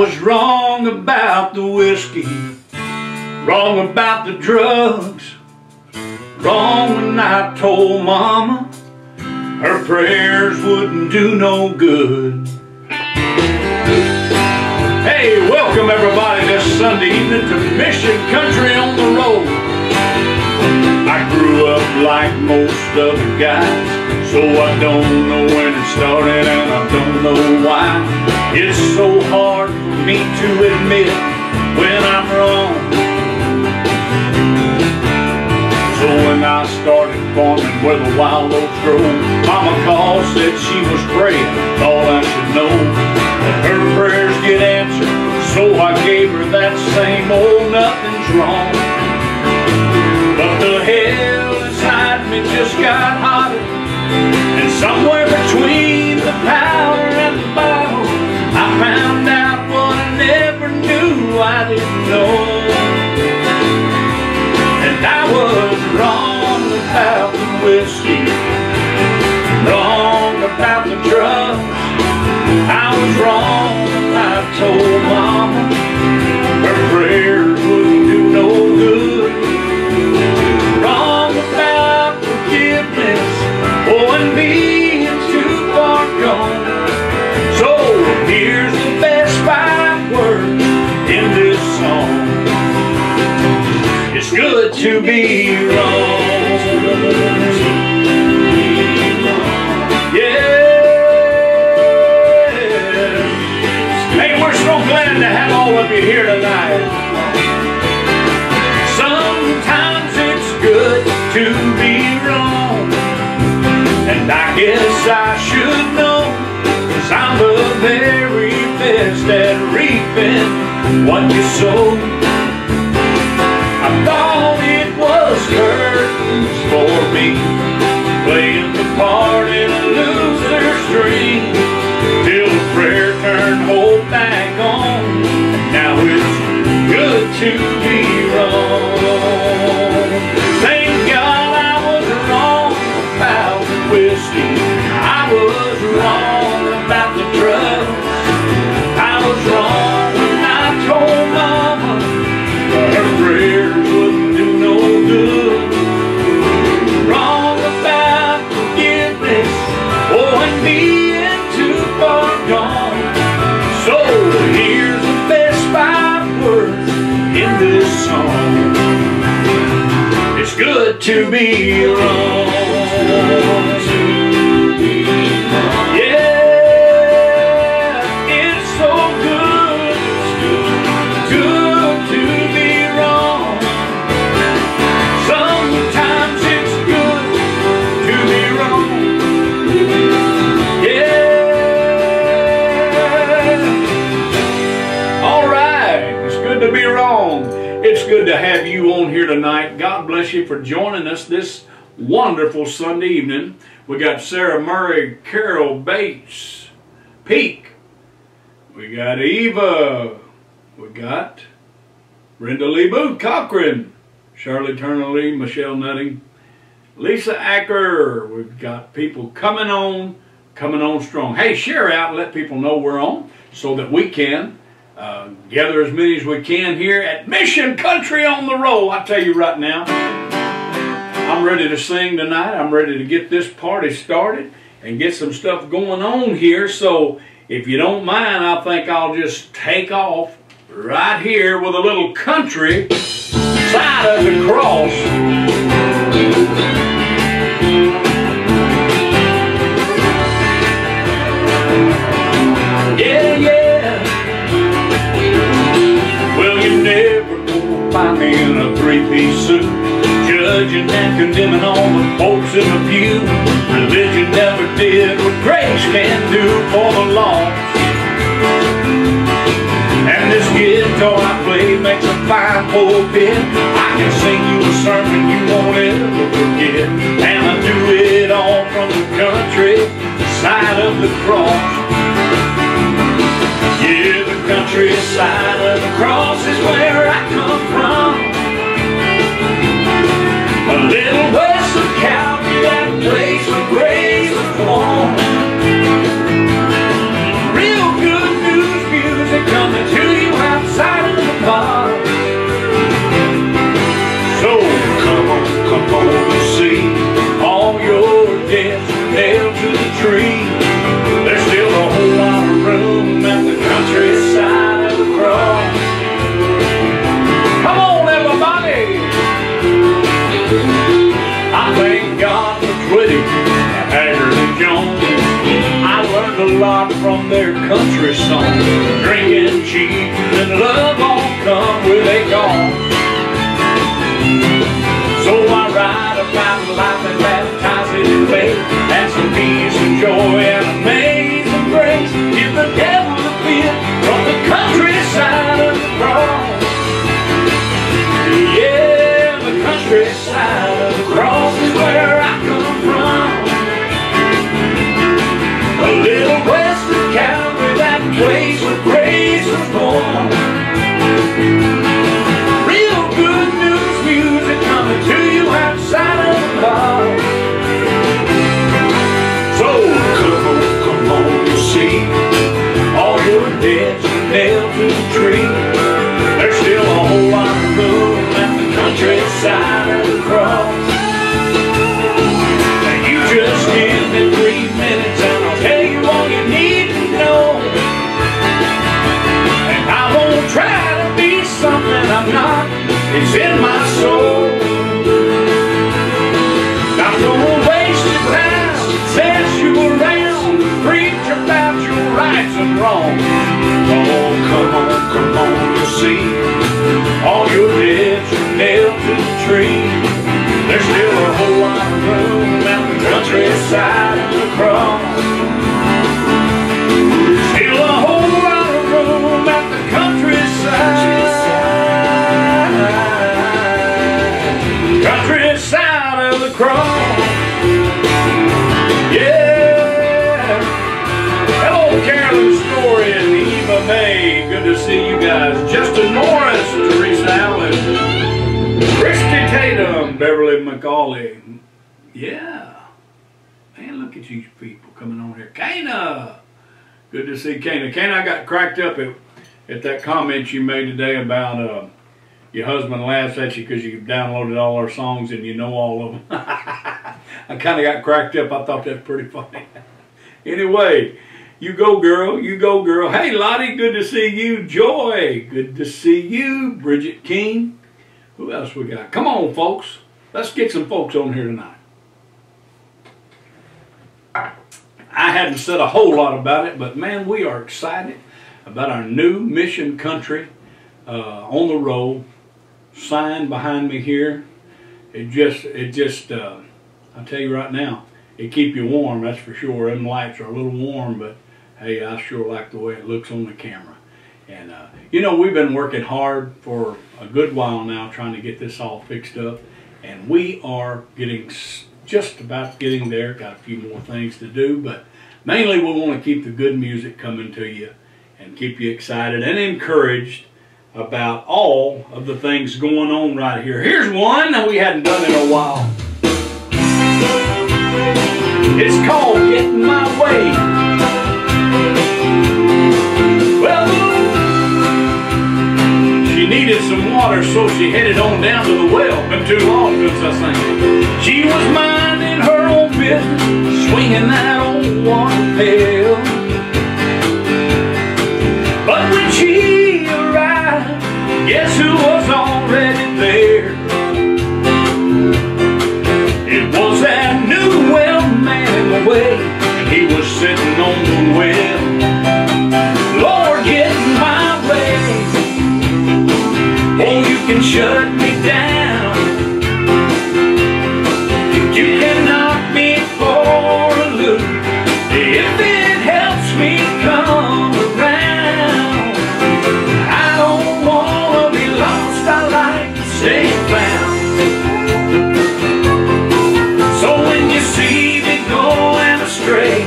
was wrong about the whiskey, wrong about the drugs, wrong when I told Mama her prayers wouldn't do no good. Hey, welcome everybody this Sunday evening to Mission Country on the Road. I grew up like most other guys, so I don't know when it started and I don't know why. It's so hard for me to admit when I'm wrong. So when I started farming where the wild oats grow, Mama called, said she was praying, thought I should know that her prayers get answered. So I gave her that same old nothing's wrong. But the hell inside me just got hotter, and somewhere between the powder and the bottle, I found out what I never knew I didn't know. And I was wrong about the whiskey, wrong about the drugs. I was wrong when I told Mama her prayers wouldn't do no good. Wrong about forgiveness, oh, and being too far gone. So here's the best 5 words in this song: it's good to be wrong. Yeah. Hey, we're so glad to have all of you here tonight. Sometimes it's good to be wrong, and I guess I should know, 'cause I'm the very best at reaping what you sow. I thought it was curtains for me, playing the part in a loser's dream, till the prayer turned hope back on. Now it's good to be wrong. Thank God I was wrong about the whiskey, I was wrong about the drugs, I was wrong when I told Mama her prayers wouldn't do no good. Wrong about forgiveness, oh, and being too far gone. So here's the best 5 words in this song: it's good to be wrong. Yeah, it's so good, good to be wrong. Sometimes it's good to be wrong. Yeah. All right, it's good to be wrong. It's good to have you on here tonight. God bless you for joining us this wonderful Sunday evening. We got Sarah Murray, Carol Bates, Peak. We got Eva. We got Brenda Lee Booth Cochran, Shirley Turner Lee, Michelle Nutting, Lisa Acker. We've got people coming on strong. Hey, share out and let people know we're on so that we can gather as many as we can here at Mission Country on the Road. I tell you right now, I'm ready to sing tonight. I'm ready to get this party started and get some stuff going on here. So if you don't mind, I think I'll just take off right here with a little country side of the cross. Yeah, yeah. Well, you never gonna find me in a 3-piece suit, judging and condemning all the folks in the pew. Religion never did what grace can do for the lost. And this guitar I play makes a fine pulpit. I can sing you a sermon you won't ever forget. And I do it all from the country side of the cross. Yeah, the countryside of the cross is where I come from. A little west of Calvary, that place where grace was born. Real good news music coming to countryside of the cross is where I come from. A little west of Calvary, that place where grace was born. Real good news music coming to you outside of the bar. So come on, you see, all your debts are nailed to the tree. There's still a whole lot of room at the countryside of the cross. Now you just give me 3 minutes and I'll tell you all you need to know. And I won't try to be something I'm not, it's in my soul. Not gonna waste your time, send you around, preach about your rights and wrongs. Oh, come on, you see, all your debts are nailed to the tree. There's still a whole lot of room at the countryside of the cross. Still a whole lot of room at the countryside of the cross. Yeah. Hello, Carolyn Story and Eva May. Good to see you guys. Justin Morris, Teresa Allen, Christy Tatum, Beverly McCauley. Yeah. Man, look at these people coming on here. Kana. Good to see Kana. Kana, I got cracked up at that comment you made today about your husband laughs at you because you downloaded all our songs and you know all of them. I kind of got cracked up. I thought that's pretty funny. Anyway, you go, girl. You go, girl. Hey, Lottie, good to see you. Joy, good to see you. Bridget King. Who else we got? Come on, folks. Let's get some folks on here tonight. I hadn't said a whole lot about it, but man, we are excited about our new mission country on the road. Sign behind me here. It just I'll tell you right now, it keep you warm, that's for sure. Them lights are a little warm, but hey, I sure like the way it looks on the camera. And you know, we've been working hard for a good while now trying to get this all fixed up, and we are just about getting there. Got a few more things to do, but mainly we want to keep the good music coming to you and keep you excited and encouraged about all of the things going on right here. Here's one that we hadn't done in a while. It's called Getting My Way. Well, she needed some water, so she headed on down to the well. Been too long since I sang. She was minding her own business, swinging that old water pail. But when she arrived, guess who was already there? It was that new well man in the way, and he was sitting on the well. Lord, get in my way. Oh, you can shut me down. You can knock me for a loop if it helps me come around. I don't wanna be lost, I like to stay found. So when you see me going astray,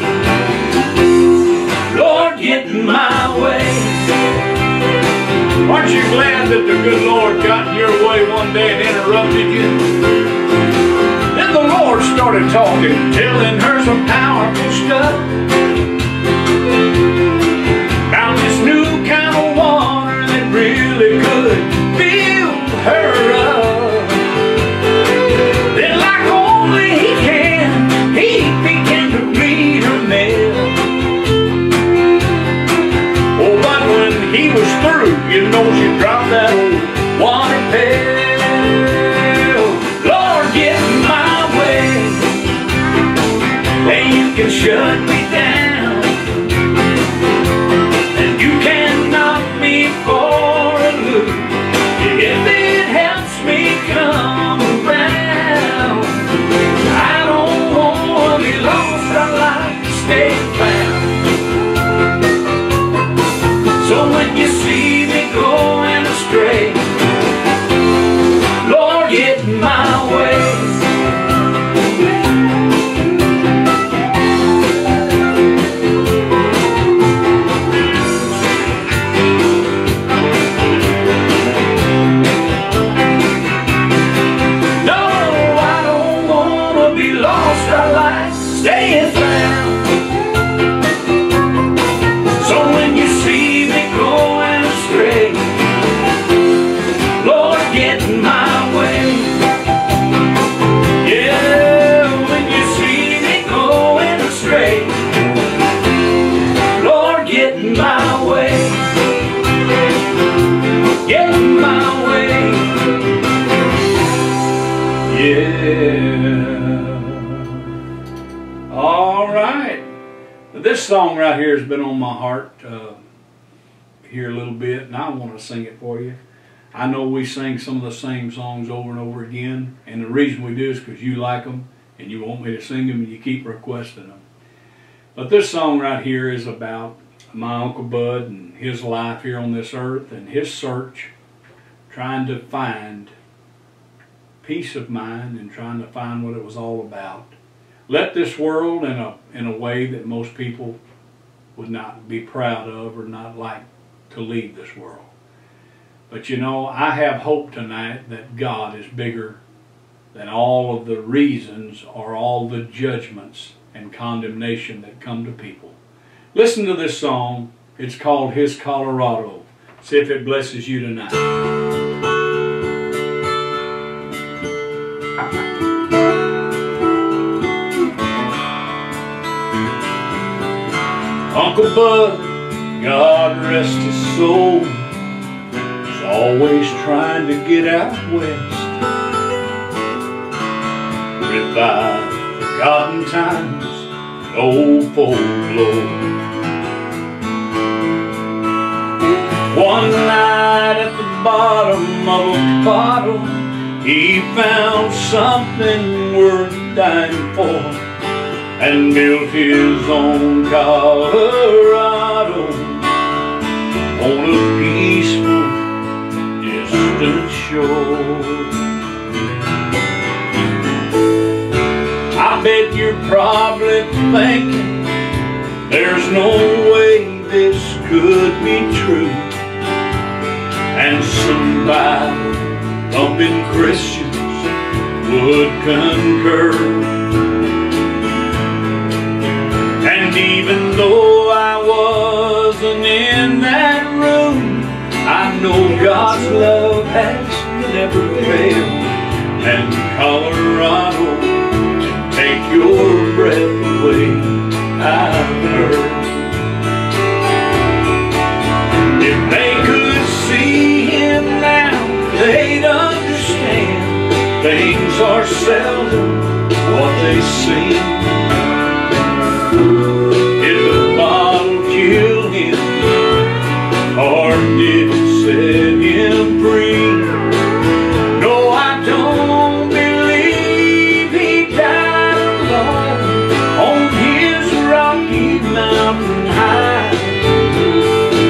Lord, get in my way. Aren't you glad that the good Lord got in your way one day and interrupted you? Then the Lord started talking, telling her some powerful stuff about this new kind of water that really could build her up. Then like only he can, he began to read her mail. Oh, but when he was through, you know she dropped that old water pail. Lord, get in my way, and you can shut me down. song right here has been on my heart here a little bit, and I want to sing it for you. I know we sing some of the same songs over and over again, and the reason we do is because you like them, and you want me to sing them, and you keep requesting them. But this song right here is about my Uncle Bud and his life here on this earth, and his search, trying to find peace of mind and trying to find what it was all about. Left this world in a way that most people would not be proud of or not like to leave this world. But you know, I have hope tonight that God is bigger than all of the reasons or all the judgments and condemnation that come to people. Listen to this song. It's called His Colorado. See if it blesses you tonight. Uncle Bud, God rest his soul, was always trying to get out west, revive forgotten times and old folklore. One night at the bottom of a bottle, he found something worth dying for, and built his own Colorado on a peaceful, distant shore. I bet you're probably thinking there's no way this could be true, and some Bible-thumping Christians would concur. And even though I wasn't in that room, I know God's love has never failed, and Colorado can take your breath away, I've heard. If they could see him now, they'd understand things are seldom what they seem. Did the bottle kill him, or did it set him free? No, I don't believe he died alone on his Rocky Mountain high,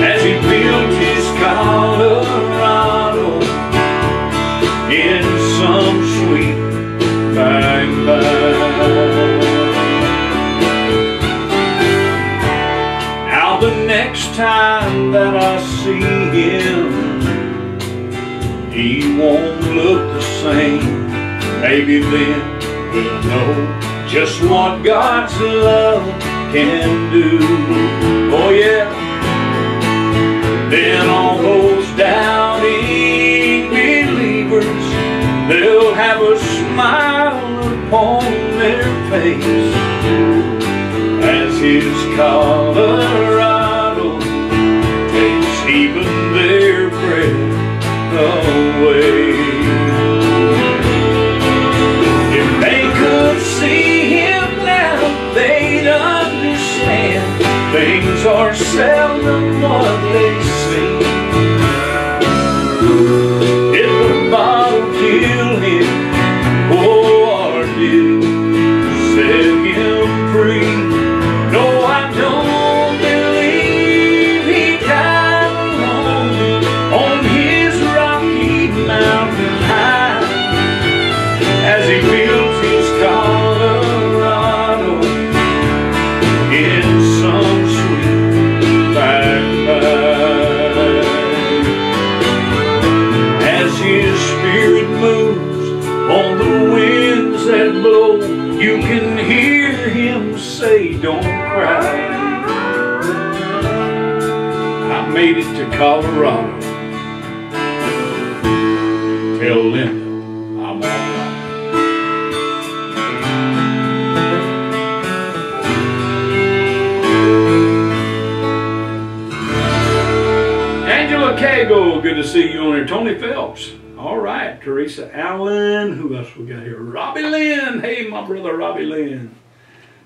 as he built his Colorado in some sweet by-and-by. The next time that I see him, he won't look the same. Maybe then we'll know just what God's love can do. Oh yeah. Then all those doubting believers, they'll have a smile upon their face as his Colorado takes even their breath away. If they could see him now, they'd understand things are seldom what they seem. Did the bottle kill him, or did it set him free? No, I don't believe he died alone on his Rocky Mountain high, as he built his Colorado in some sweet by-and-by. As his spirit moves on the winds that blow, you can hear him say, don't cry. I made it to Colorado. Tell Linda I'm all right. Angela Cagle, good to see you on here. Tony Phelps. All right, Teresa Allen. Who else we got here? Robbie Lynn. Hey, my brother Robbie Lynn.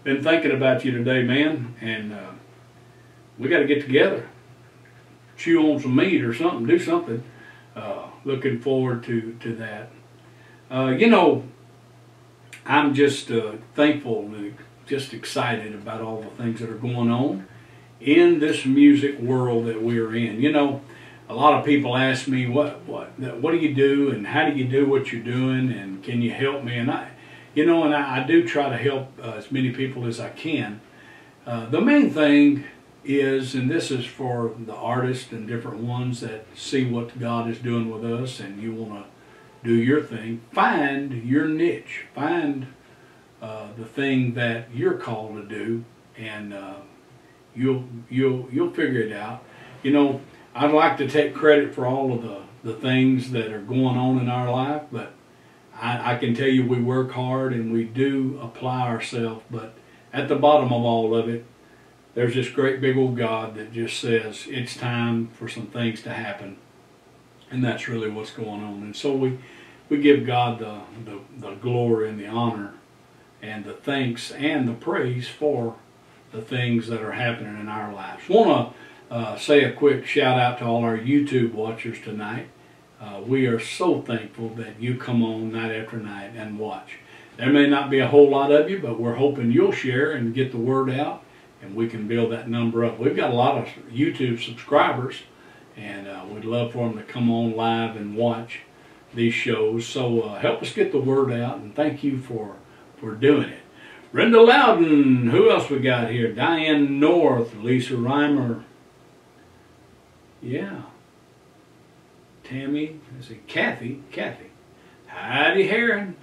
Been thinking about you today, man, and we got to get together, chew on some meat or something, do something. Looking forward to that. You know, I'm just thankful and just excited about all the things that are going on in this music world that we're in. You know, a lot of people ask me, what do you do, and how do you do what you're doing, and can you help me? And I do try to help as many people as I can. The main thing is, and this is for the artists and different ones that see what God is doing with us, and you want to do your thing, find your niche, find the thing that you're called to do, and you'll figure it out. You know, I'd like to take credit for all of the things that are going on in our life, but I can tell you we work hard and we do apply ourselves, but at the bottom of all of it, there's this great big old God that just says it's time for some things to happen, and that's really what's going on. And so we give God the glory and the honor and the thanks and the praise for the things that are happening in our lives. I want to say a quick shout out to all our YouTube watchers tonight. We are so thankful that you come on night after night and watch. There may not be a whole lot of you, but we're hoping you'll share and get the word out, and we can build that number up. We've got a lot of YouTube subscribers, and we'd love for them to come on live and watch these shows. So help us get the word out, and thank you for doing it. Brenda Loudon, who else we got here? Diane North, Lisa Reimer. Yeah. Tammy, I say Kathy. Heidi Heron.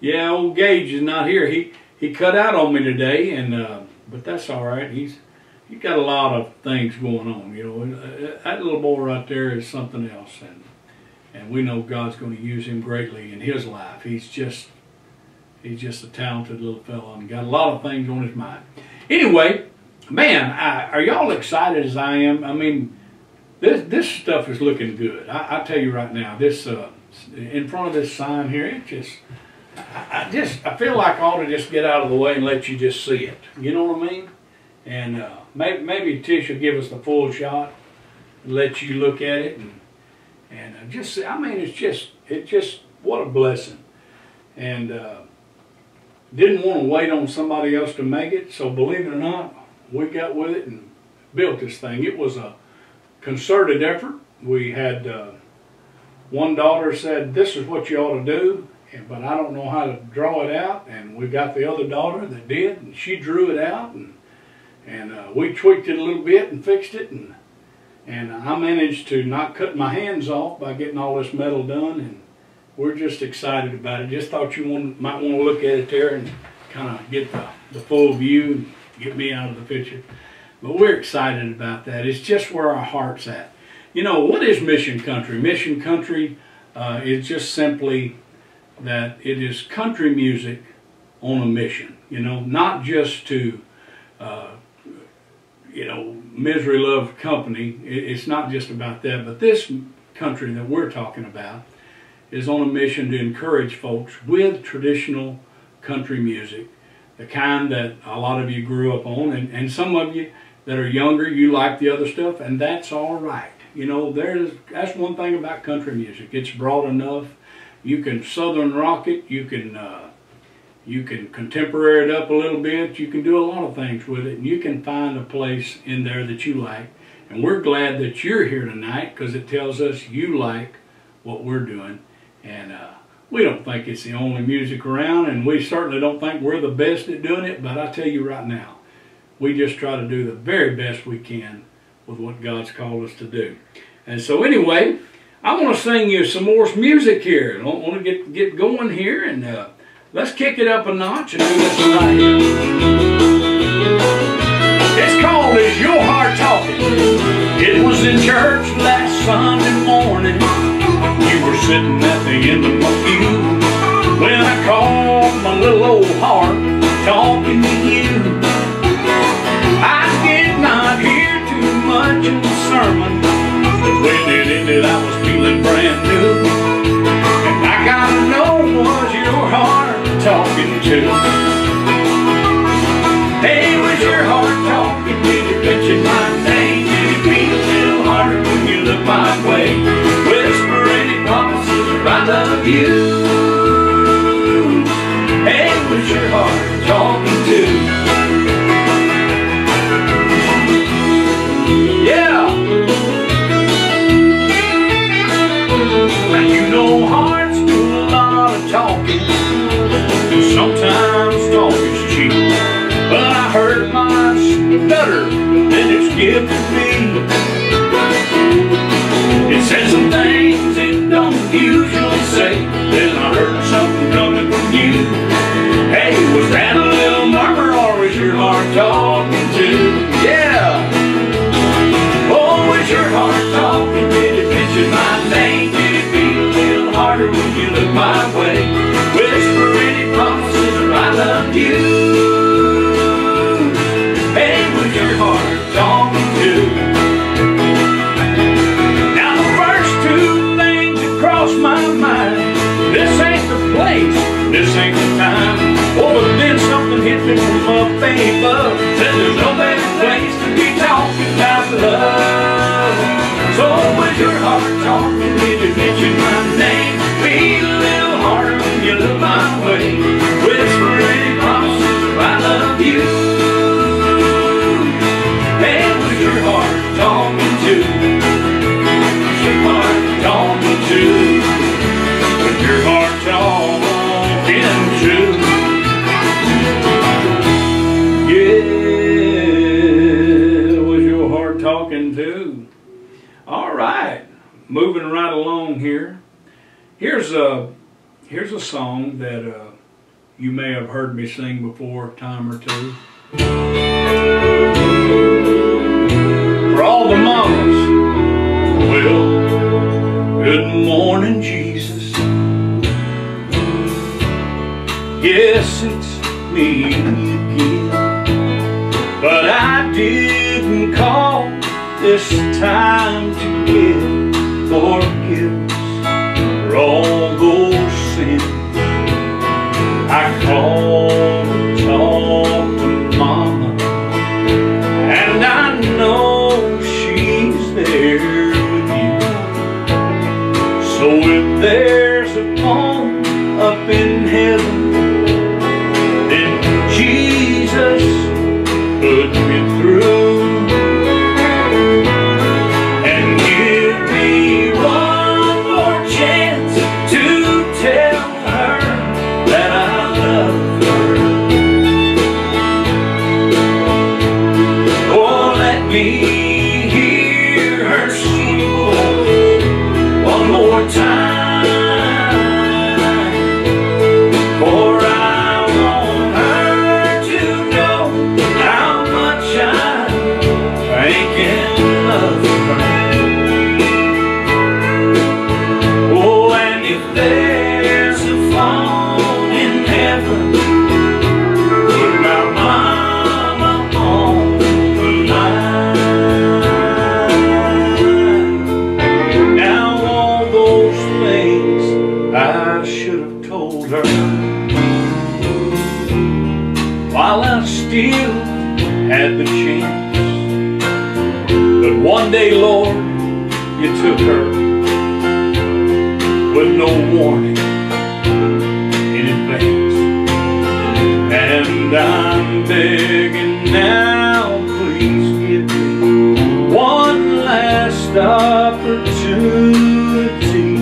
Yeah, old Gage is not here. He cut out on me today, and but that's all right. He's got a lot of things going on. You know, that little boy right there is something else, and we know God's going to use him greatly in his life. He's just a talented little fellow and got a lot of things on his mind. Anyway, man, are y'all excited as I am? I mean, this stuff is looking good. I tell you right now, this in front of this sign here, it just. I feel like I ought to just get out of the way and let you just see it. You know what I mean? And maybe Tish will give us the full shot and let you look at it and just see. I mean, it's just what a blessing. And didn't want to wait on somebody else to make it. So believe it or not, we got with it and built this thing. It was a concerted effort. We had one daughter said, "This is what you ought to do." But I don't know how to draw it out, and we got the other daughter that did, and she drew it out, and we tweaked it a little bit and fixed it, and I managed to not cut my hands off by getting all this metal done, and we're just excited about it. Just thought you might want to look at it there and kind of get the full view and get me out of the picture. But we're excited about that. It's just where our heart's at. You know, what is Mission Country? Mission Country is just simply that it is country music on a mission, you know, not just to, you know, misery love company. It's not just about that, but this country that we're talking about is on a mission to encourage folks with traditional country music, the kind that a lot of you grew up on, and some of you that are younger, you like the other stuff, and that's all right. You know, that's one thing about country music. It's broad enough. You can southern rock it, you can contemporary it up a little bit, you can do a lot of things with it, and you can find a place in there that you like. And we're glad that you're here tonight, because it tells us you like what we're doing. And we don't think it's the only music around, and we certainly don't think we're the best at doing it, but I tell you right now, we just try to do the very best we can with what God's called us to do. And so anyway, I want to sing you some more music here. I want to get going here, and let's kick it up a notch and do this right here. It's called "Is Your Heart Talking?" It was in church last Sunday morning. You were sitting at the end of my pew when I called my little old heart talking to you. I did not hear too much in the sermon, but when it ended, I was feeling brand new. And I gotta know, was your heart talking to? Hey, was your heart talking? Did you love you. Hey, what's your heart talking to? Yeah. Now you know hearts do a lot of talking. Sometimes talk is cheap, but I heard mine stutter, and it's gifted me. It said some things it don't usually say. Then I heard something coming from you. Hey, was that a little murmur, or was your heart talking to? Yeah. Oh, was your heart talking? Did it mention my name? Did it beat a little harder when you looked my way? Whisper any promises or I loved you. Hey, was your heart talking to? Now the first two things that crossed my mind, this ain't the place, this ain't the time. Oh, but then something hit me from up above, said there's no better place to be talking about love. So was your heart talking? Did it mention my name? Beat a little harder when you look my way. Whisper any promises of I love you. Hey, was your heart talking to? Was your heart talking to? Was your heart talking to? Yeah, was your heart talking to? All right, moving right along here. Here's a song that you may have heard me sing before a time or two. For all the mamas, well, good morning, Jesus. Yes, it's me again, but I didn't call this time to get forgiveness for all those sins. I called and talked to Mama, and I know she's there with you. So if there's a phone up in heaven, then Jesus put me through. While I still had the chance, but one day, Lord, you took her with no warning in advance. And I'm begging now, please give me one last opportunity.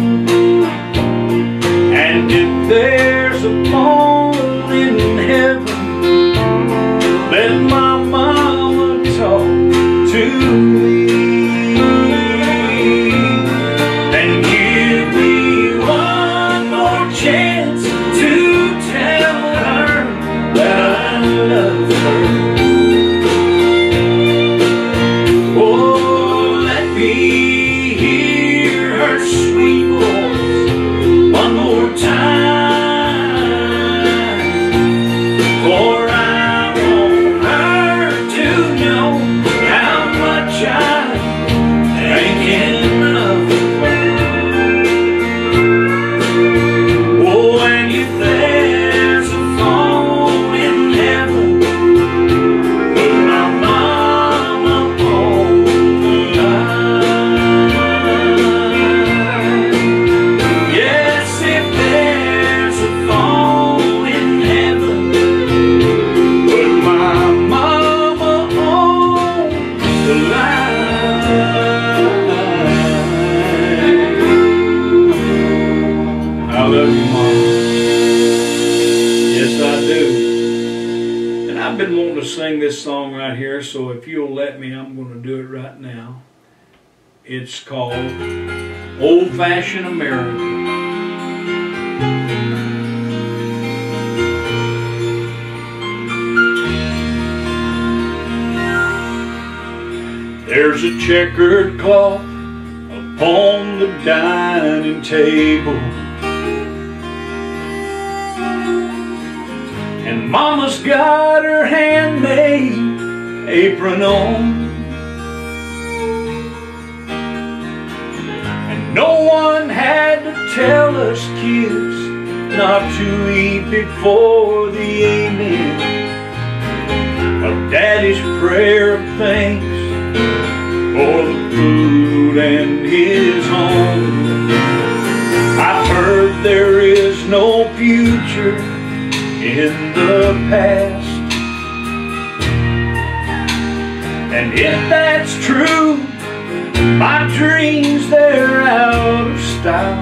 And if there's a phone in heaven, let my mama talk to me, and give me one more chance to tell her that I love her. Oh, let me hear her sweet voice one more time. Oh, and love you, Mama. Yes, I do. And I've been wanting to sing this song right here, so if you'll let me, I'm going to do it right now. It's called Old-Fashioned America. There's a checkered cloth upon the dining table, and Mama's got her handmade apron on, and no one had to tell us kids not to eat before the amen of Daddy's prayer of thanks for the food and his home. I've heard there is no future in the past, and if that's true, my dreams, they're out of style.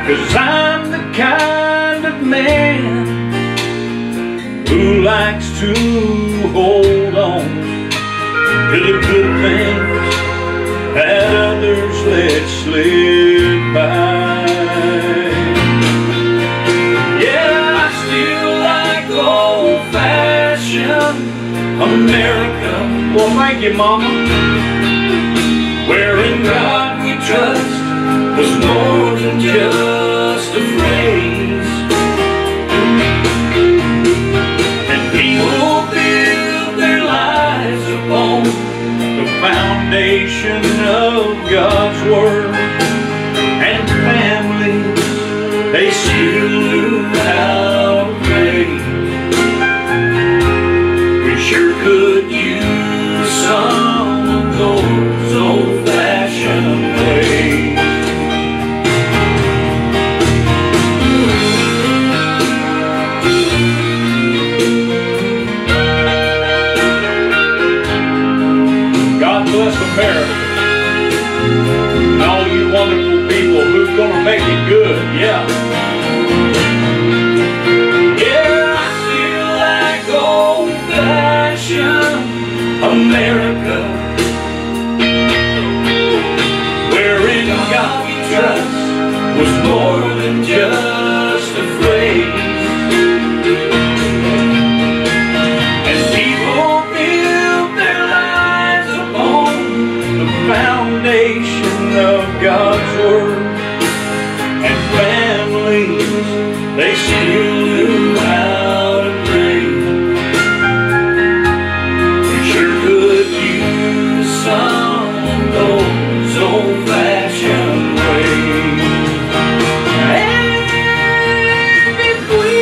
'Cause I'm the kind of man who likes to hold on to the good things that others let slip by. Yeah, I still like old-fashioned America. Well, thank you, Mama. Where in God we trust was more than just a phrase, and people build their lives upon the foundation of God's Word, and families, they still knew how to pray. We sure could use some of those old-fashioned ways. Bless America and all you wonderful people who's gonna make it good. Yeah, I feel like old-fashioned America, wherein God we trust was more than just a phrase. Foundation of God's Word, and families, they still knew how to pray. We sure could use some of those old-fashioned ways. And if we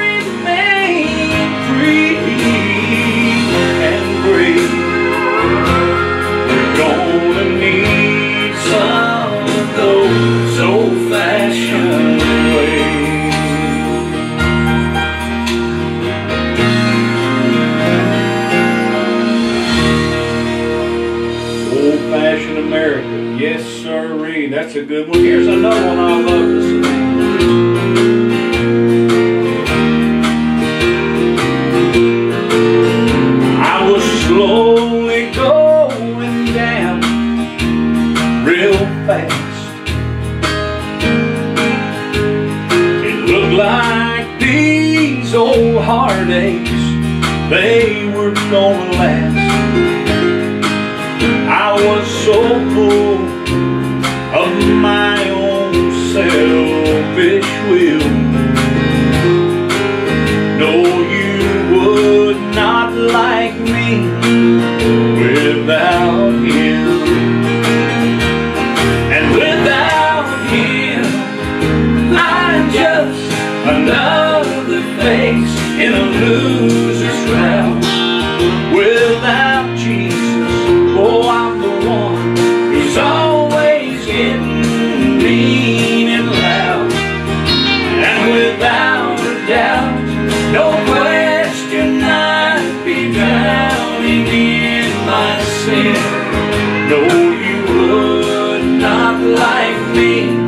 remain free and brave, gonna need some of those old-fashioned ways. Old-fashioned America, yes sirree, that's a good one. Here's another one I love to sing. I was slowly going down real fast. It looked like these old heartaches, they were gonna last. I was so full of my own selfish will. No, you would not like me without him. Another face in a loser's crowd. Without Jesus, oh, I'm the one who's always getting mean and loud. And without a doubt, no question, I'd be drowning in my sin. No, you would not like me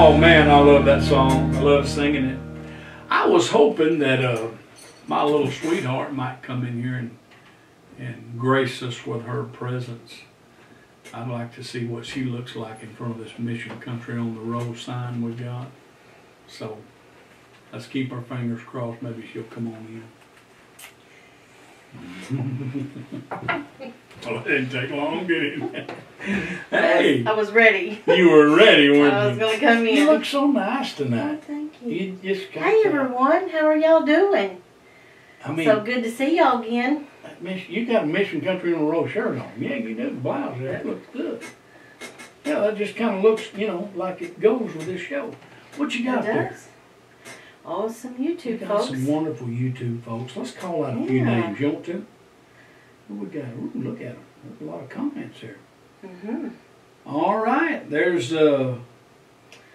Oh man, I love that song. I love singing it. I was hoping that my little sweetheart might come in here and grace us with her presence. I'd like to see what she looks like in front of this Mission Country on the Road sign we got. So let's keep our fingers crossed. Maybe she'll come on in. Well, it didn't take long, did it? Hey! I was ready. You were ready, weren't you? I was going to come in. You look so nice tonight. Oh, thank you. You just got Hey, everyone. How are y'all doing? I mean, so good to see y'all again. You got a Mission Country on the Road shirt on. Yeah, you do. The blouse there. That looks good. Yeah, that just kind of looks, you know, like it goes with this show. What you got there? Oh, some YouTube you got folks. some wonderful YouTube folks. Let's call out a few names. You want to? Who we got? Ooh, look at them. There's a lot of comments here. All right. There's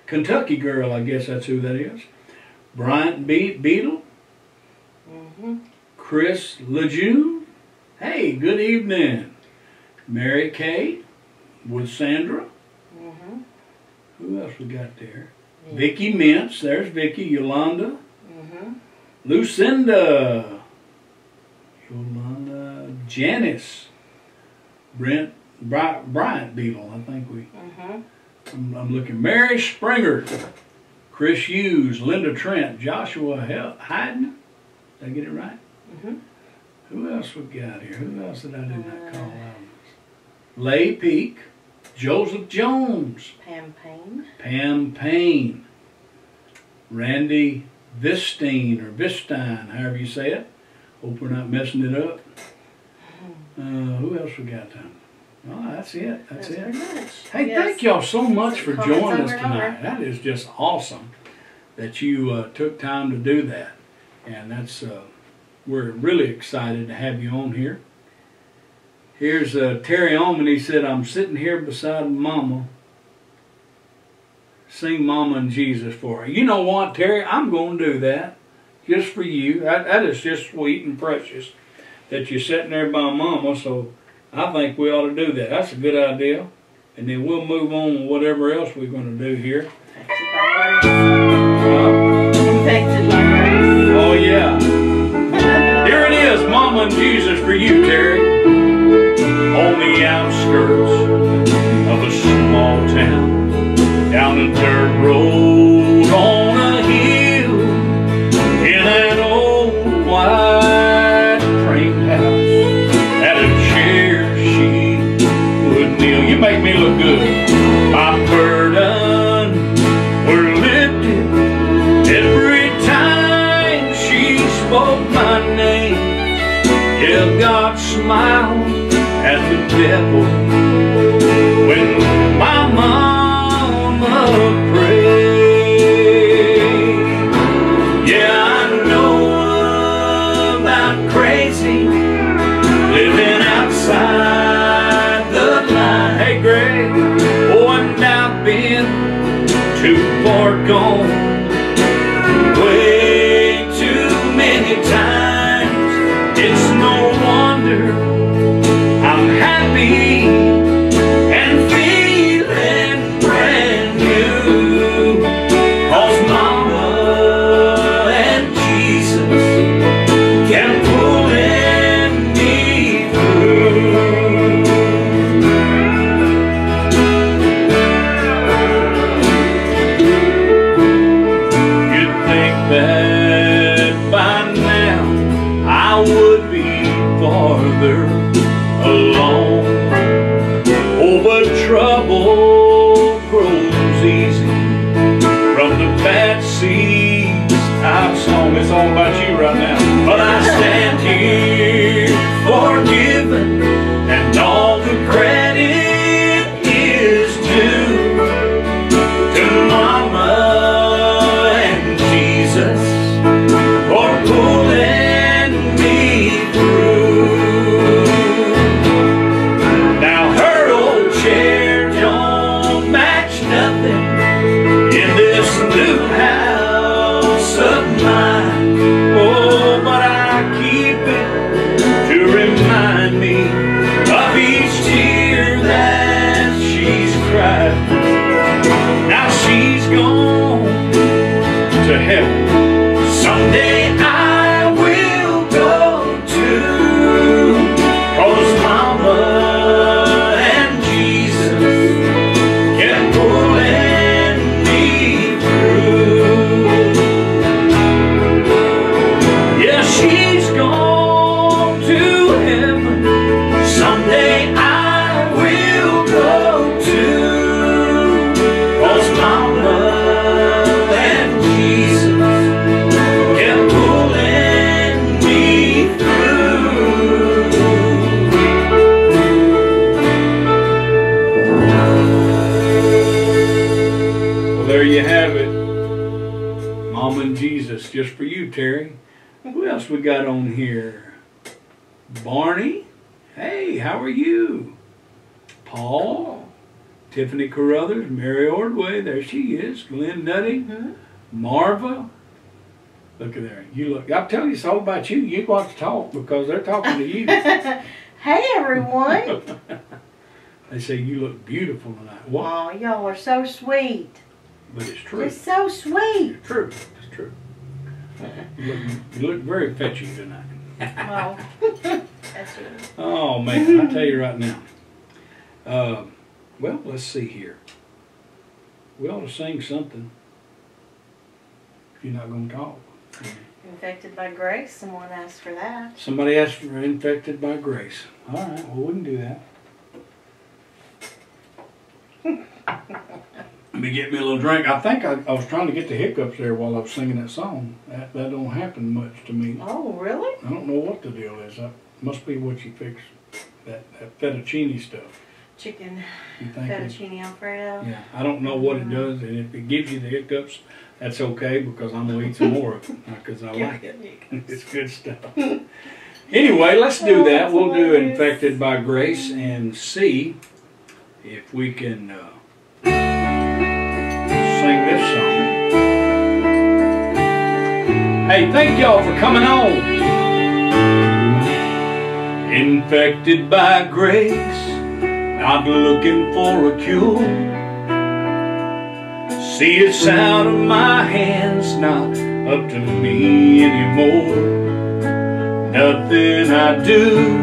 Kentucky Girl. I guess that's who that is. Bryant Beetle. Chris Lejeune. Hey, good evening. Mary Kay with Sandra. Who else we got there? Yeah. Vicky Mintz. There's Vicky. Yolanda. Lucinda. Yolanda. Janice. Bryant Beetle, I think we. I'm looking. Mary Springer. Chris Hughes. Linda Trent. Joshua Hayden. Did I get it right? Who else we got here? Who else did I do not call out? Lay Peak. Joseph Jones. Pam Payne. Randy Vistine, however you say it. Hope we're not messing it up. Who else we got then? Oh, that's it. That's it. Hey, yes. Thank y'all so much for joining us tonight. That is just awesome that you took time to do that. And that's we're really excited to have you on here. Here's Terry Oman. He said, I'm sitting here beside Mama. Sing Mama and Jesus for her. You know what, Terry? I'm going to do that just for you. That is just sweet and precious that you're sitting there by Mama. So I think we ought to do that. That's a good idea. And then we'll move on with whatever else we're going to do here. Oh, yeah. Here it is, Mama and Jesus for you, Terry. On the outskirts of a small town, down a dirt road on a hill, in an old white frame house, at a chair she would kneel. You make me look good. My burden were lifted every time she spoke my name. Yeah, God smiled at the devil when my mama prayed. Yeah, I know about crazy living outside the line. Hey, Greg, oh, and I've been too far gone, way too many times. It's no wonder I'm happy and feeling brand new, 'cause Mama and Jesus kept pulling me through. You'd think that by now I would be farther alone. Oh, but trouble grows easy from the bad seeds I've sown. It's all about you right now. But I stand here forgiven, and all the credit is due to Mama and Jesus for pulling me through. New house of mine. Oh, but I keep it to remind me of each tear that she's cried. Now she's gone. to heaven. Someday I will go too, 'cause Mama and Jesus kept pulling me through. Yeah, she's gone to heaven. Someday I will go too, 'cause Mama and Jesus kept pulling me through. Well, there you have it. Mama and Jesus, just for you, Terry. Who else we got on here? Barney? Hey, how are you? Paul? Tiffany Carruthers? Mary Ordway? There she is. Glenn Nutty? Marva? Look at there. You look. I'm telling you, it's all about you. You got to talk because they're talking to you. Hey, everyone. They say you look beautiful tonight. What? Oh, y'all are so sweet. But it's true. It's so sweet. It's true. It's true. You look very fetching tonight. Well, that's you. Oh, man. I'll tell you right now. Well, let's see here. We ought to sing something. If you're not going to talk. Infected by grace. Someone asked for that. Somebody asked for Infected by Grace. All right. Well, we can do that. Let me get me a little drink. I think I was trying to get the hiccups there while I was singing that song. That don't happen much to me. Oh, really? I don't know what the deal is. That must be what you fix. That fettuccine stuff. Chicken You think it's- fettuccine alfredo. Yeah, I don't know what it does, and if it gives you the hiccups, that's okay because I'm gonna eat some more of it because I like it. It's good stuff. Anyway, let's do that. We'll do Infected by Grace and see if we can sing this song. Hey, thank y'all for coming on. Infected by grace, not looking for a cure. See, it's out of my hands, not up to me anymore. Nothing I do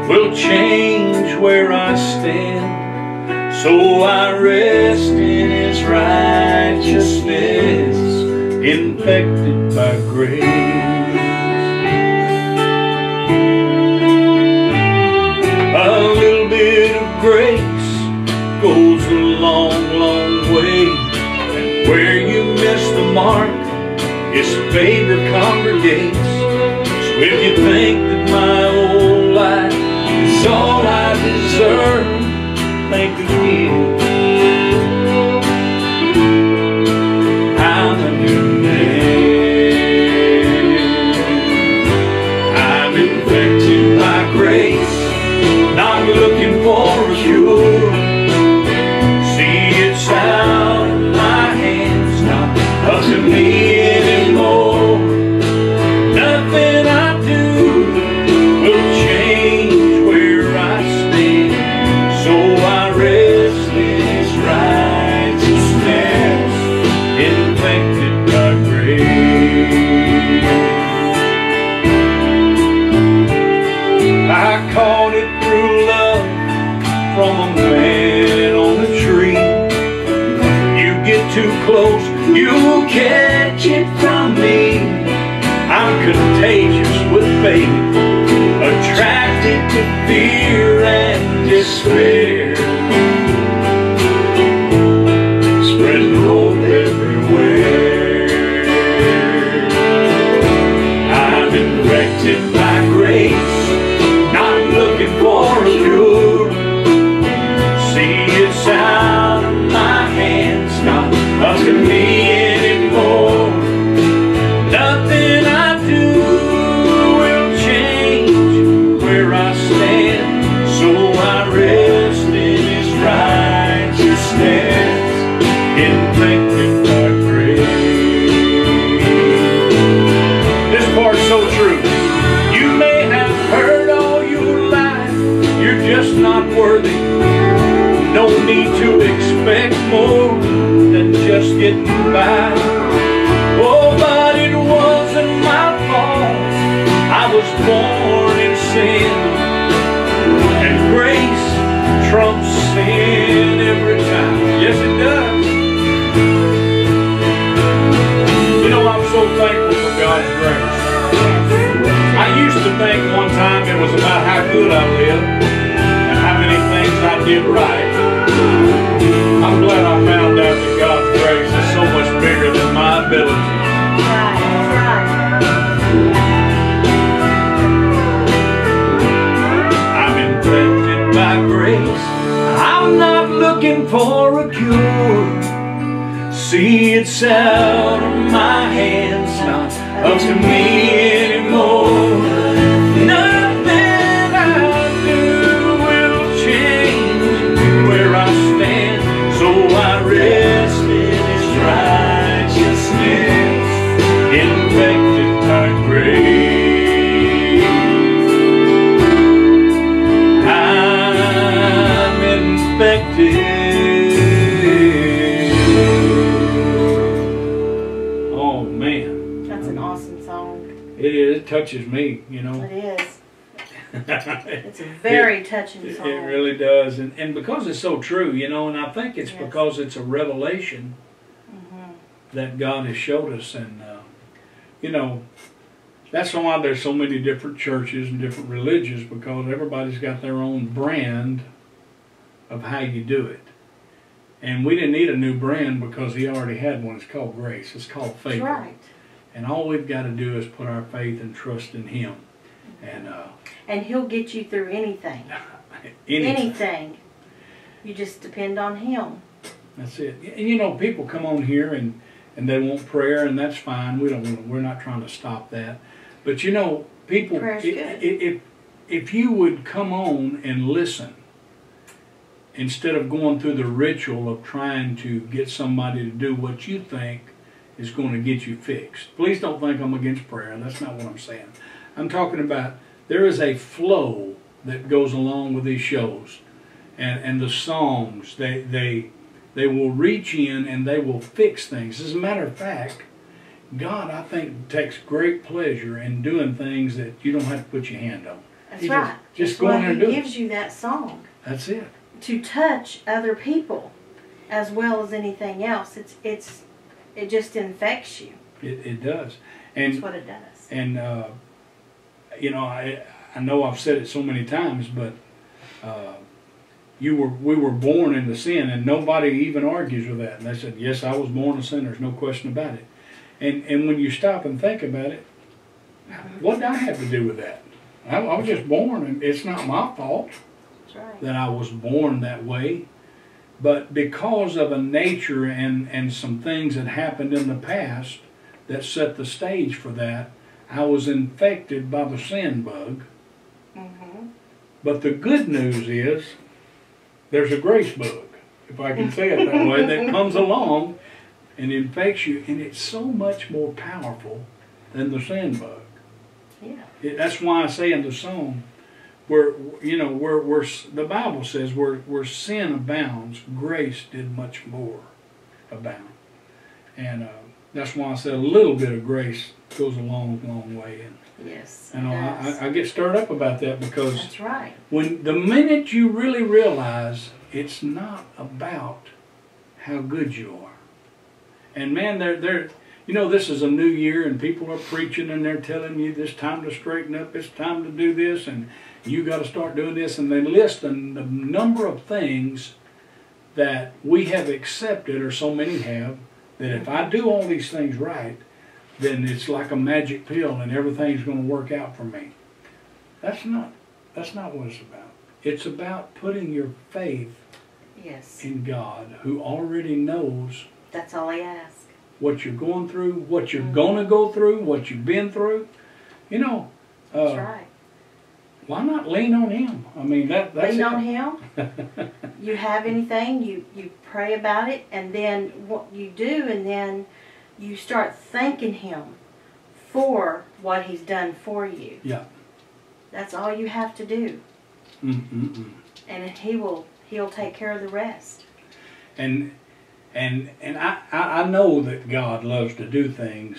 will change where I stand, so I rest in His righteousness, infected by grace. A little bit of grace goes a long, long way, and where you miss the mark, His favor congregates. So if you think that my whole life is all I deserve, think again. I'm a new man. I'm infected by grace, not looking for a cure. See, it's out of my hands, not up to me anymore. Nothing I do will change where I stand, so I rest in His righteousness, infected by grace. I caught it through love from a man on a tree. You get too close, you'll catch it from me. I'm contagious with faith, attracted to fear and despair, spreading hope everywhere. I'm infected by grace, not looking for a cure. See, it's out of my hands, not up to me anymore. Nothing I do will change where I stand, so I rest in His righteousness, infected by grace. This part's so true. You may have heard all your life, you're just not worthy. No need to expect more than just getting by. born in sin, and grace trumps sin every time. Yes, it does. You know, I'm so thankful for God's grace. I used to think one time it was about how good I lived and how many things I did right. I'm glad I found out that God's grace is so much bigger than my ability. Right, right. I'm infected by grace. I'm not looking for a cure. See, it's out of my hands, not up to me anymore. Nothing I do will change where I stand, so I rest in His righteousness, infected by grace. I'm infected. Oh man, That's an awesome song. it is. It touches me, you know. It is. It's a very touching song. It really does, and because it's so true, you know, and I think it's Yes. because it's a revelation Mm-hmm. that God has showed us, and you know, that's why there's so many different churches and different religions, because everybody's got their own brand of how you do it. And we didn't need a new brand because He already had one. It's called grace. It's called faith. That's right. And all we've got to do is put our faith and trust in Him, And He'll get you through anything. Anything. You just depend on Him. That's it. And you know, people come on here and they want prayer, and that's fine. We're not trying to stop that. But you know, people, Prayer's good. if you would come on and listen, instead of going through the ritual of trying to get somebody to do what you think is going to get you fixed. Please don't think I'm against prayer. That's not what I'm saying. I'm talking about there is a flow that goes along with these shows, and the songs, they will reach in and they will fix things. As a matter of fact, God, I think, takes great pleasure in doing things that you don't have to put your hand on. That's He right. Just go in there and do He it. gives you that song That's it. to touch other people as well as anything else. It just infects you. It does. That's And what it does. and you know, I know I've said it so many times, but we were born into sin, and nobody even argues with that. And they said, yes, I was born a sinner. There's no question about it. And when you stop and think about it, what did I have to do with that? I was just born, and it's not my fault That's right. that I was born that way. But because of a nature and some things that happened in the past that set the stage for that, I was infected by the sin bug. Mm-hmm. But the good news is there's a grace bug, if I can say it that way, that comes along and infects you, and it's so much more powerful than the sin bug. Yeah. That's why I say in the song, where the Bible says where sin abounds, grace did much more abound, and that's why I said a little bit of grace goes a long, long way. And Yes. you know, it does. I get stirred up about that, because That's right. when the minute you really realize it's not about how good you are, and man, they're you know, this is a new year, and people are preaching, and they're telling you this time to straighten up, it's time to do this, and you got to start doing this, and they list the number of things that we have accepted, or so many have, that if I do all these things right, then it's like a magic pill, and everything's going to work out for me. That's not what it's about. It's about putting your faith Yes. in God, who already knows That's all He asks. what you're going through, what you're going to go through, what you've been through. You know, That's right. why not lean on Him? I mean, that's Lean it. on Him. You have anything, you pray about it, and then what you do, and then you start thanking Him for what He's done for you. Yeah. That's all you have to do. And He'll take care of the rest. And I know that God loves to do things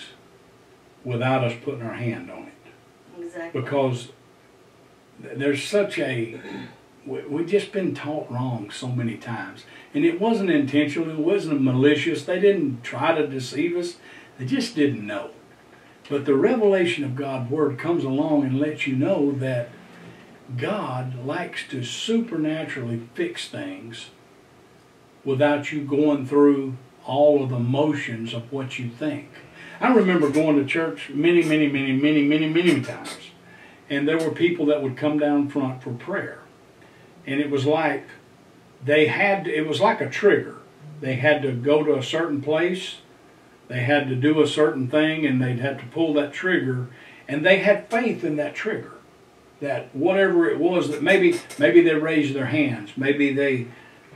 without us putting our hand on it. Exactly. Because there's such a, we've just been taught wrong so many times. And it wasn't intentional, it wasn't malicious. They didn't try to deceive us. They just didn't know. But the revelation of God's Word comes along and lets you know that God likes to supernaturally fix things without you going through all of the motions of what you think. I remember going to church many times. And there were people that would come down front for prayer. And it was like it was like a trigger. They had to go to a certain place. They had to do a certain thing, and they'd have to pull that trigger. And they had faith in that trigger. That whatever it was, that maybe they raised their hands. Maybe they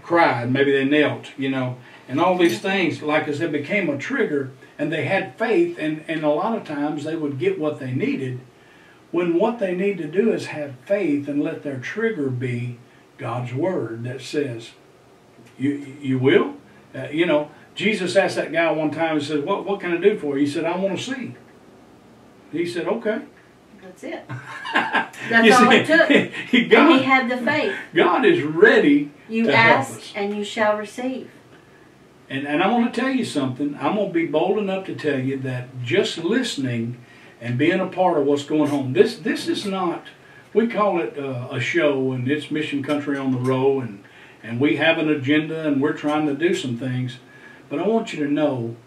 cried. Maybe they knelt, you know. And all these things, like as it became a trigger, and they had faith, and a lot of times they would get what they needed, when what they need to do is have faith and let their trigger be God's Word that says, you will? You know, Jesus asked that guy one time, and said, what can I do for you? He said, I want to see. He said, okay. That's it. That's all it took. And he had the faith. God is ready to help us. You ask and you shall receive. And I want to tell you something. I'm going to be bold enough to tell you that just listening and being a part of what's going on, this is not, we call it a show, and it's Mission Country on the Row, and we have an agenda, and we're trying to do some things. But I want you to know,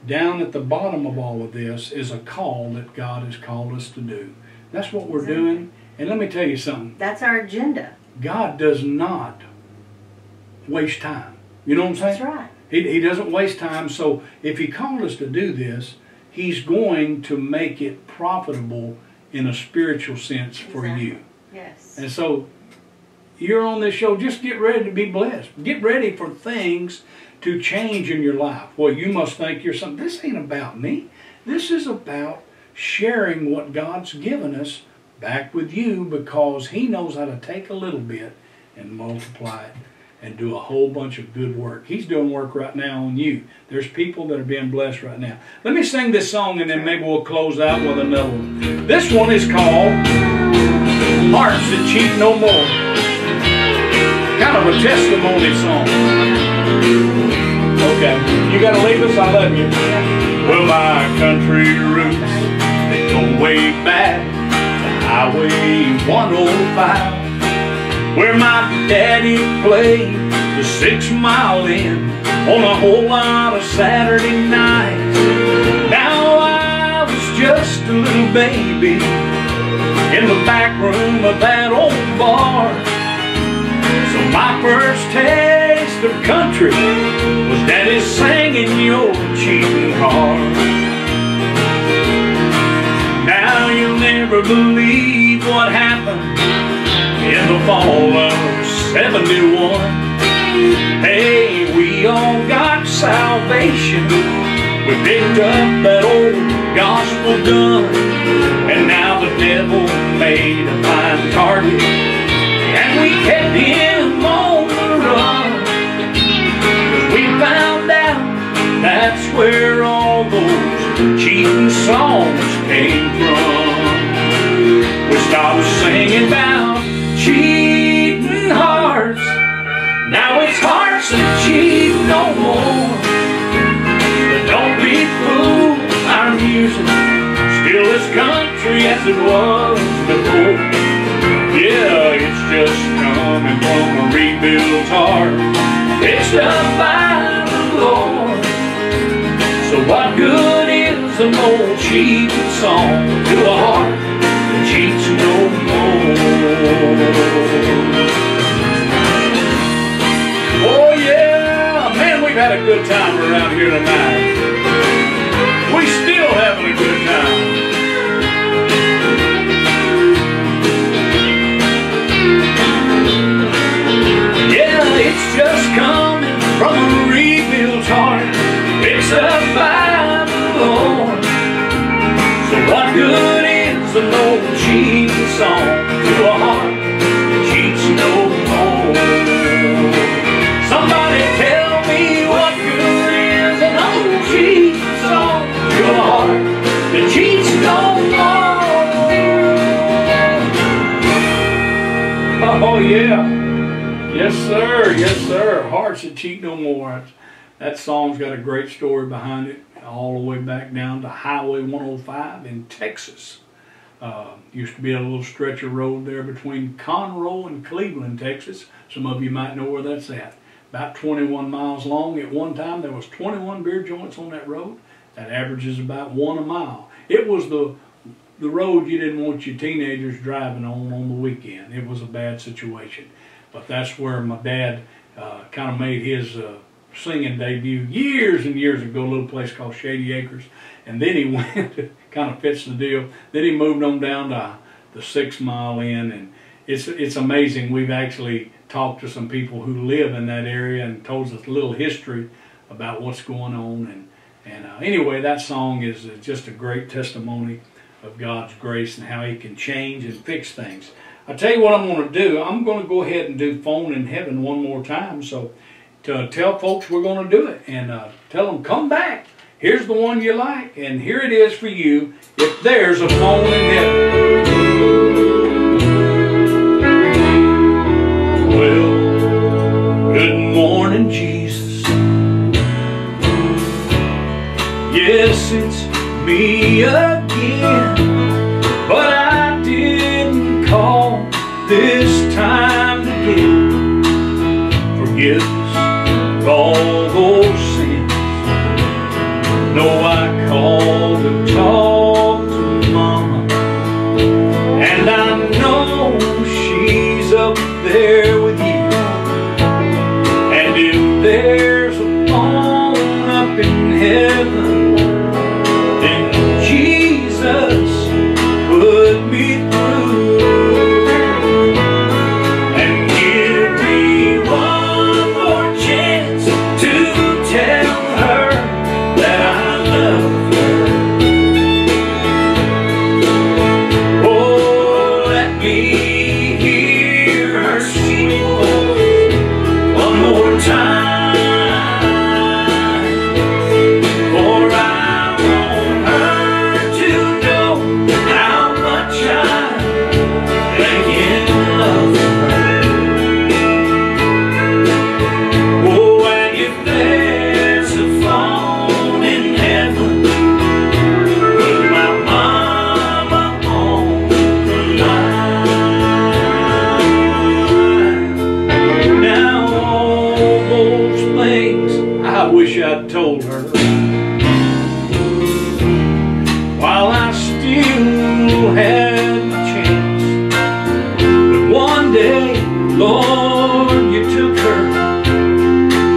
down at the bottom of all of this is a call that God has called us to do. That's what we're doing. And let me tell you something. That's our agenda. God does not waste time. You know what I'm saying? That's right. He doesn't waste time. So if He called us to do this, He's going to make it profitable in a spiritual sense for you. Yes. And so you're on this show, just get ready to be blessed. Get ready for things to change in your life. Well, you must think you're something. This ain't about me. This is about sharing what God's given us back with you, because He knows how to take a little bit and multiply it and do a whole bunch of good work. He's doing work right now on you. There's people that are being blessed right now. Let me sing this song, and then maybe we'll close out with another one. This one is called Hearts That Cheat No More. Kind of a testimony song. Okay, you got to leave us? I love you. Well, my country roots, they go way back to Highway 105. Where my daddy played the 6 Mile Inn on a whole lot of Saturday nights. Now I was just a little baby in the back room of that old bar. So my first taste of country was Daddy singing "You're Cheating Hard." Now you'll never believe what happened in the fall of '71. Hey, we all got salvation. We picked up that old gospel gun, and now the devil made a fine target, and we kept him on the run. 'Cause we found out that's where all those cheating songs came from. We stopped singing about cheating hearts. Now it's hearts that cheat no more. But don't be fooled, our music still as country as it was before. Yeah, it's just coming from a rebuilt heart, fixed up by the Lord. So what good is an old cheating song to a heart that cheats no more? Oh yeah, man, we've had a good time around here tonight. We still having a good time. Yeah, it's just coming from a rebuilt heart, fixed up by the Lord. So what good is an old cheating song to a heart that cheats no more? Somebody tell me what good is an old cheating song to a heart that cheats no more? yeah. Yes, sir. Yes, sir. Hearts that cheat no more. That song's got a great story behind it, all the way back down to Highway 105 in Texas. Used to be a little stretch of road there between Conroe and Cleveland, Texas. Some of you might know where that's at. About 21 miles long. At one time, there was 21 beer joints on that road. That averages about 1 a mile. It was the road you didn't want your teenagers driving on the weekend. It was a bad situation. But that's where my dad kind of made his singing debut years and years ago, a little place called Shady Acres. And then he went, kind of fits the deal, then he moved on down to the 6 Mile Inn. And it's amazing. We've actually talked to some people who live in that area and told us a little history about what's going on. And anyway, that song is just a great testimony of God's grace and how He can change and fix things. I tell you what I'm going to do. I'm going to go ahead and do Phone in Heaven one more time. So to tell folks we're going to do it and tell them, come back. Here's the one you like, and here it is for you. If there's a phone in heaven. Well, good morning, Jesus. Yes, it's me again, but I didn't call this time to get forgiveness of all those sins. No, I called to talk to Mama, and I know she's up there with you. And if there's a phone up in heaven, then Jesus put me through. And give me one more chance to tell her that I love her. Oh, let me hear her sweet voice one more time. For I want her to know how much I again love her. Oh, and if there's a phone in heaven, put my mama on the line. Now all those things I wish I'd told her while I still had the chance. But one day, Lord, you took her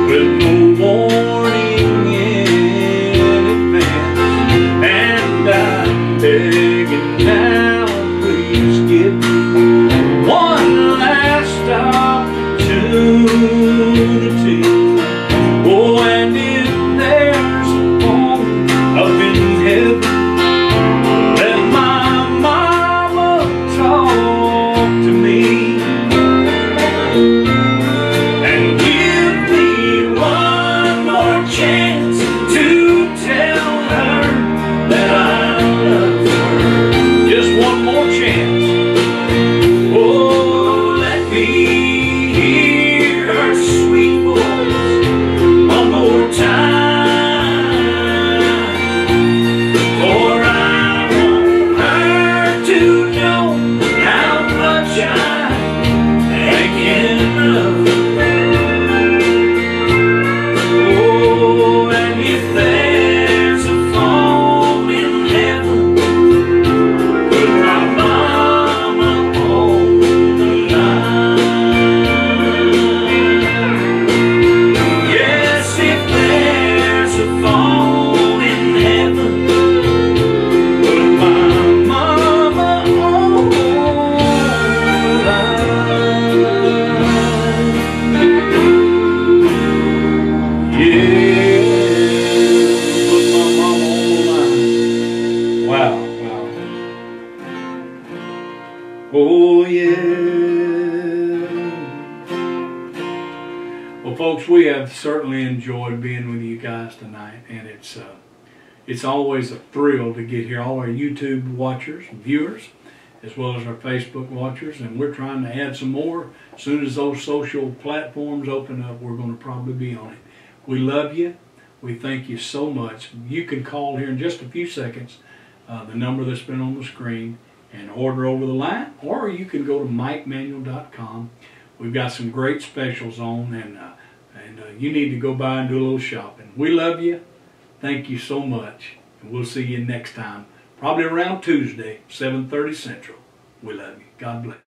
with no warning in advance. And I'm begging now, please give me one last opportunity. Oh, and if there's a phone up in heaven, let my mama talk to me. And give me one more chance to tell her that I love her. Just one more chance. Oh, let me hear her sweet voice one more time. For I want her to know how much I can love her. Oh, and if there's a phone in heaven, put my mama on the line. Yes, if there's a phone in heaven, put my mama on the line. Yeah, put my mama on the line. Wow, wow. Oh, yeah. Well, folks, we have certainly enjoyed being with you guys tonight, and it's always a thrill to get here. All our YouTube watchers and viewers, as well as our Facebook watchers, and we're trying to add some more. As soon as those social platforms open up, we're going to probably be on it. We love you. We thank you so much. You can call here in just a few seconds, the number that's been on the screen, and order over the line, or you can go to MikeManuel.com. We've got some great specials on, and you need to go by and do a little shopping. We love you. Thank you so much, and we'll see you next time, probably around Tuesday, 7:30 Central. We love you. God bless.